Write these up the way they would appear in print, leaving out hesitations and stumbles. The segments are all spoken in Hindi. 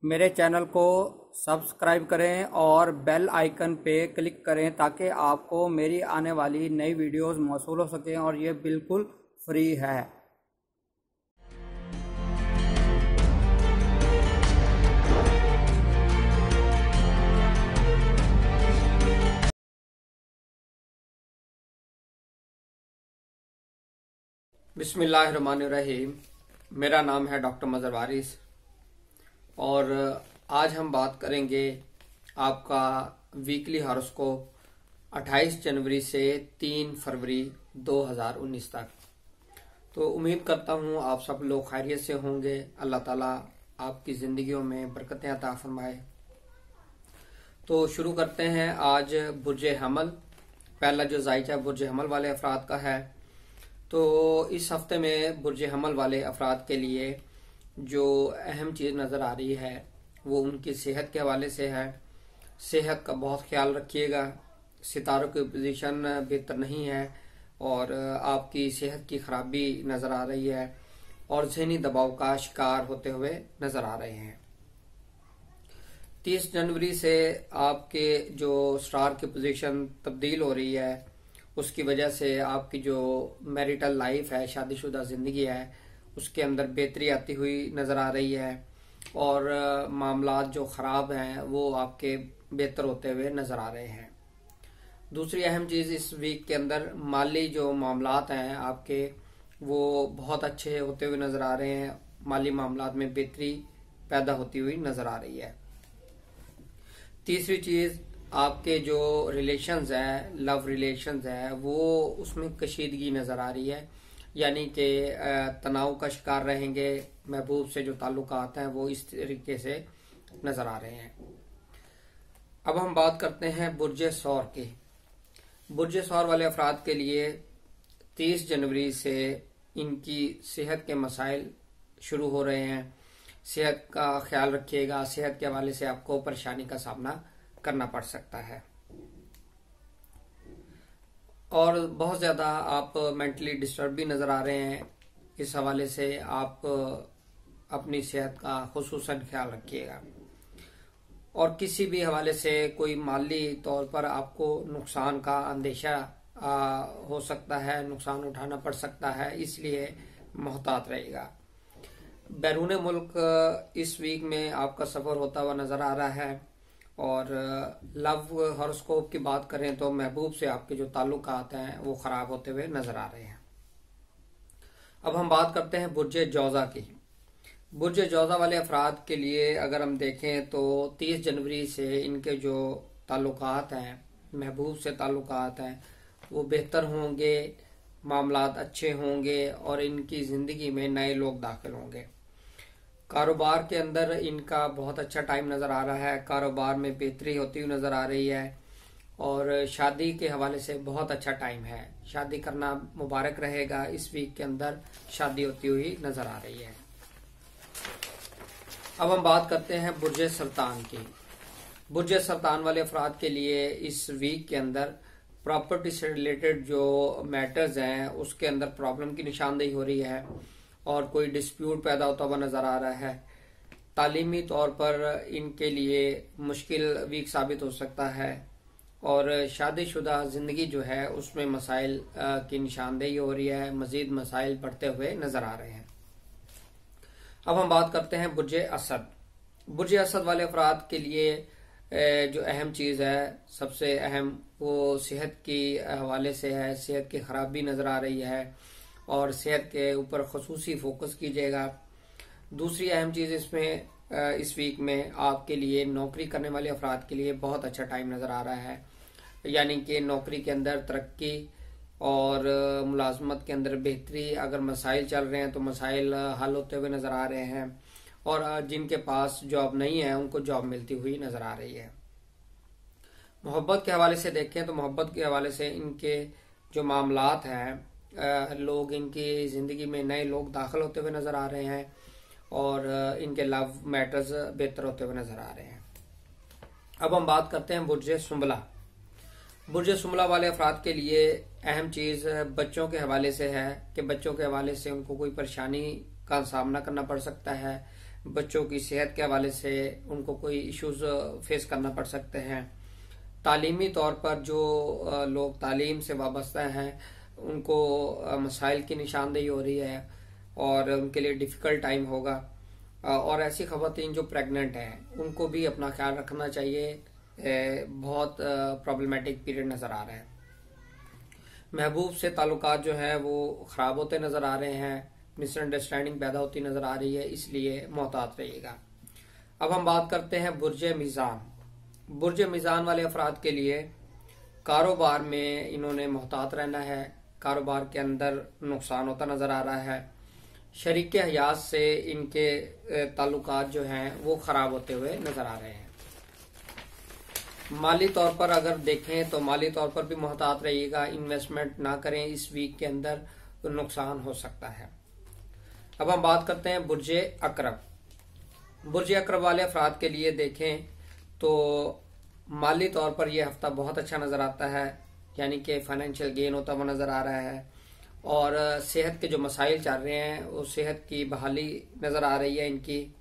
मेरे चैनल को सब्सक्राइब करें और बेल आइकन पे क्लिक करें ताकि आपको मेरी आने वाली नई वीडियोस मौसूल हो सकें और ये बिल्कुल फ्री है। बिस्मिल्लाहिर्रहमानिर्रहीम। मेरा नाम है डॉक्टर मजहर वारिस और आज हम बात करेंगे आपका वीकली हॉरोस्कोप 28 जनवरी से 3 फरवरी 2019 तक। तो उम्मीद करता हूँ आप सब लोग खैरियत से होंगे। अल्लाह ताला आपकी ज़िंदगियों में बरकतें अता फरमाए। तो शुरू करते हैं। आज बुर्ज हमल, पहला जो जायचा बुर्ज हमल वाले अफराद का है। तो इस हफ्ते में बुर्ज हमल वाले अफराद के लिए जो अहम चीज़ नज़र आ रही है वो उनकी सेहत के हवाले से है। सेहत का बहुत ख्याल रखिएगा। सितारों की पोजीशन बेहतर नहीं है और आपकी सेहत की खराबी नज़र आ रही है और ज़हनी दबाव का शिकार होते हुए नज़र आ रहे हैं। 30 जनवरी से आपके जो स्टार की पोजीशन तब्दील हो रही है, उसकी वजह से आपकी जो मैरिटल लाइफ है, शादीशुदा ज़िंदगी है, उसके अंदर बेहतरी आती हुई नज़र आ रही है और मामलात जो ख़राब हैं वो आपके बेहतर होते हुए नज़र आ रहे हैं। दूसरी अहम चीज़ इस वीक के अंदर माली जो मामलात हैं आपके, वो बहुत अच्छे होते हुए नज़र आ रहे हैं। माली मामलात में बेहतरी पैदा होती हुई नज़र आ रही है। तीसरी चीज़, आपके जो रिलेशंस हैं, लव रिलेशंस हैं, वो उसमें कशीदगी नज़र आ रही है, यानी कि तनाव का शिकार रहेंगे। महबूब से जो ताल्लुकात हैं वो इस तरीके से नज़र आ रहे हैं। अब हम बात करते हैं बुर्ज सौर की। बुर्ज सौर वाले अफराद के लिए 30 जनवरी से इनकी सेहत के मसाइल शुरू हो रहे हैं। सेहत का ख्याल रखिएगा। सेहत के हवाले से आपको परेशानी का सामना करना पड़ सकता है और बहुत ज़्यादा आप मेंटली डिस्टर्ब भी नज़र आ रहे हैं। इस हवाले से आप अपनी सेहत का खुसूसन ख्याल रखिएगा और किसी भी हवाले से कोई माली तौर पर आपको नुकसान का अंदेशा हो सकता है, नुकसान उठाना पड़ सकता है, इसलिए मोहतात रहेगा। बैरून मुल्क इस वीक में आपका सफ़र होता हुआ नज़र आ रहा है और लव हॉरोस्कोप की बात करें तो महबूब से आपके जो ताल्लुकात हैं वो ख़राब होते हुए नज़र आ रहे हैं। अब हम बात करते हैं बुर्ज जौज़ा की। बुर्ज जौज़ा वाले अफराद के लिए अगर हम देखें तो 30 जनवरी से इनके जो ताल्लुकात हैं, महबूब से ताल्लुकात हैं, वो बेहतर होंगे, मामलात अच्छे होंगे और इनकी ज़िंदगी में नए लोग दाखिल होंगे। कारोबार के अंदर इनका बहुत अच्छा टाइम नज़र आ रहा है। कारोबार में बेहतरी होती हुई नज़र आ रही है और शादी के हवाले से बहुत अच्छा टाइम है। शादी करना मुबारक रहेगा। इस वीक के अंदर शादी होती हुई नज़र आ रही है। अब हम बात करते हैं बुर्ज सरतान की। बुर्ज सरतान वाले अफराद के लिए इस वीक के अंदर प्रॉपर्टी से रिलेटेड जो मैटर्स हैं उसके अंदर प्रॉब्लम की निशानदेही हो रही है और कोई डिस्प्यूट पैदा होता हुआ नज़र आ रहा है। तालीमी तौर पर इनके लिए मुश्किल वीक साबित हो सकता है और शादीशुदा ज़िंदगी जो है उसमें मसाइल की निशानदेही हो रही है। मज़ीद मसाइल बढ़ते हुए नज़र आ रहे हैं। अब हम बात करते हैं बुर्ज असद। बुर्ज असद वाले अफराद के लिए जो अहम चीज़ है, सबसे अहम, वो सेहत की हवाले से है। सेहत की खराबी नज़र आ रही है और सेहत के ऊपर खसूसी फोकस कीजिएगा। दूसरी अहम चीज़ इसमें इस वीक में आपके लिए नौकरी करने वाले अफराद के लिए बहुत अच्छा टाइम नज़र आ रहा है, यानी कि नौकरी के अंदर तरक्की और मुलाजमत के अंदर बेहतरी। अगर मसाइल चल रहे हैं तो मसाइल हल होते हुए नज़र आ रहे हैं और जिनके पास जॉब नहीं है उनको जॉब मिलती हुई नज़र आ रही है। मोहब्बत के हवाले से देखें तो मोहब्बत के हवाले से इनके जो मामलात हैं, लोग, इनकी ज़िंदगी में नए लोग दाखिल होते हुए नज़र आ रहे हैं और इनके लव मैटर्स बेहतर होते हुए नज़र आ रहे हैं। अब हम बात करते हैं बुर्ज सुंबला। बुर्ज सुंबला वाले अफराद के लिए अहम चीज़ बच्चों के हवाले से है कि बच्चों के हवाले से उनको कोई परेशानी का सामना करना पड़ सकता है। बच्चों की सेहत के हवाले से उनको कोई इश्यूज फेस करना पड़ सकते हैं। तालीमी तौर पर जो लोग तालीम से वाबस्ता हैं उनको मसाइल की निशानदेही हो रही है और उनके लिए डिफिकल्ट टाइम होगा। और ऐसी खवातीन जो प्रेग्नेंट हैं उनको भी अपना ख्याल रखना चाहिए। बहुत प्रॉब्लमेटिक पीरियड नजर आ रहा है। महबूब से ताल्लुकात जो है वो खराब होते नजर आ रहे हैं, मिसअंडरस्टैंडिंग पैदा होती नजर आ रही है, इसलिए मोहतात रहिएगा। अब हम बात करते हैं बुर्ज मीज़ान। बुर्ज मीज़ान वाले अफराद के लिए कारोबार में इन्होंने मोहतात रहना है। कारोबार के अंदर नुकसान होता नजर आ रहा है। शरीक हयात से इनके ताल्लुकात जो हैं वो खराब होते हुए नजर आ रहे हैं। माली तौर पर अगर देखें तो माली तौर पर भी मोहतात रहिएगा, इन्वेस्टमेंट ना करें इस वीक के अंदर, तो नुकसान हो सकता है। अब हम बात करते हैं बुर्ज अकरब। बुर्ज अकरब वाले अफराद के लिए देखें तो माली तौर पर यह हफ्ता बहुत अच्छा नजर आता है, यानी कि फाइनेंशियल गेन होता हुआ नजर आ रहा है और सेहत के जो मसाइल चल रहे हैं वो सेहत की बहाली नजर आ रही है इनकी।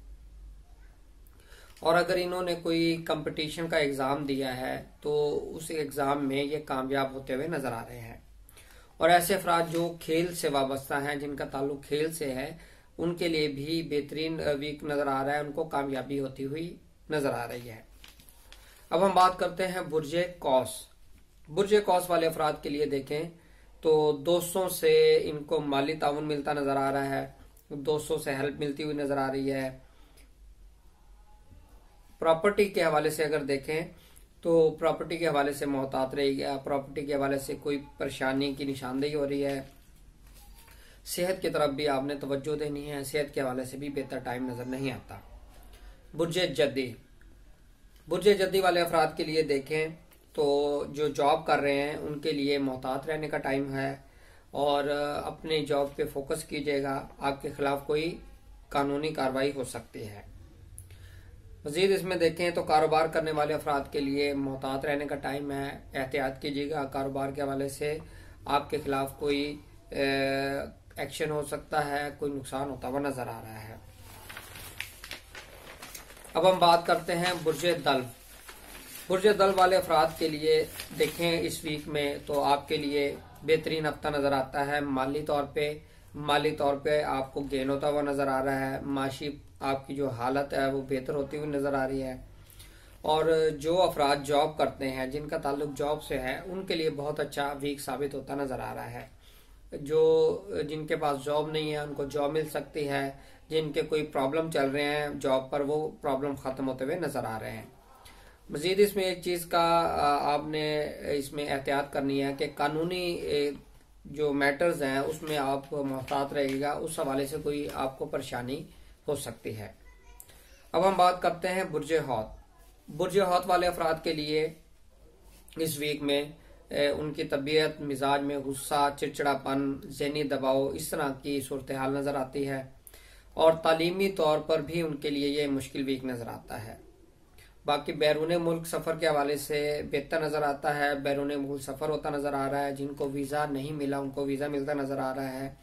और अगर इन्होंने कोई कंपटीशन का एग्जाम दिया है तो उस एग्जाम में ये कामयाब होते हुए नजर आ रहे हैं। और ऐसे अफराद जो खेल से वाबस्ता हैं, जिनका ताल्लुक खेल से है, उनके लिए भी बेहतरीन वीक नजर आ रहा है, उनको कामयाबी होती हुई नजर आ रही है। अब हम बात करते हैं बुर्ज कौस। बुर्ज कौस वाले अफराद के लिए देखें तो दोस्तों से इनको माली ताउन मिलता नजर आ रहा है, दोस्तों से हेल्प मिलती हुई नजर आ रही है। प्रॉपर्टी के हवाले से अगर देखें तो प्रॉपर्टी के हवाले से मोहतात रहेगा, प्रॉपर्टी के हवाले से कोई परेशानी की निशानदेही हो रही है। सेहत की तरफ भी आपने तवज्जो देनी है, सेहत के हवाले से भी बेहतर टाइम नजर नहीं आता। बुर्ज जद्दी। बुर्ज जद्दी वाले अफराद के लिए देखें तो जो जॉब कर रहे हैं उनके लिए मोहतात रहने का टाइम है और अपने जॉब पे फोकस कीजिएगा, आपके खिलाफ कोई कानूनी कार्रवाई हो सकती है। मजीद इसमें देखें तो कारोबार करने वाले अफराद के लिए मोहतात रहने का टाइम है, एहतियात कीजिएगा। कारोबार के हवाले से आपके खिलाफ कोई एक्शन हो सकता है, कोई नुकसान होता हुआ नजर आ रहा है। अब हम बात करते हैं बुर्ज दल्व। बुर्ज दल्व वाले अफराद के लिए देखें इस वीक में तो आपके लिए बेहतरीन हफ्ता नजर आता है। माली तौर पे आपको गेन होता हुआ नजर आ रहा है, माशी आपकी जो हालत है वो बेहतर होती हुई नजर आ रही है। और जो अफराद जॉब करते हैं, जिनका ताल्लुक जॉब से है, उनके लिए बहुत अच्छा वीक साबित होता नजर आ रहा है। जो जिनके पास जॉब नहीं है उनको जॉब मिल सकती है, जिनके कोई प्रॉब्लम चल रहे हैं जॉब पर, वो प्रॉब्लम खत्म होते हुए नजर आ रहे हैं। मजीद इसमें एक चीज का आपने इसमें एहतियात करनी है कि कानूनी जो मैटर्स हैं उसमें आप मोहतात रहेगा, उस हवाले से कोई आपको परेशानी हो सकती है। अब हम बात करते हैं बुर्ज हौत। बुर्ज हौत वाले अफराद के लिए इस वीक में उनकी तबीयत, मिजाज में गुस्सा, चिड़चिड़ापन, ज़हनी दबाव, इस तरह की सूरत हाल नजर आती है और तालीमी तौर पर भी उनके लिए ये मुश्किल वीक नजर आता है। बाकी बैरून मुल्क सफर के हवाले से बेहतर नजर आता है, बैरून मुल्क सफर होता नजर आ रहा है। जिनको वीजा नहीं मिला उनको वीजा मिलता नजर आ रहा है।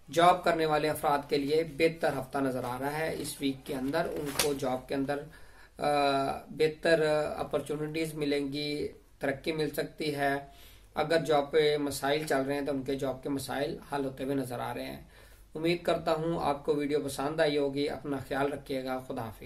जॉब करने वाले अफराद के लिए बेहतर हफ्ता नजर आ रहा है। इस वीक के अंदर उनको जॉब के अंदर बेहतर अपॉर्चुनिटीज मिलेंगी, तरक्की मिल सकती है। अगर जॉब पे मसाइल चल रहे हैं तो उनके जॉब के मसाइल हल होते हुए नजर आ रहे हैं। उम्मीद करता हूँ आपको वीडियो पसंद आई होगी। अपना ख्याल रखिएगा। खुदा हाफिज।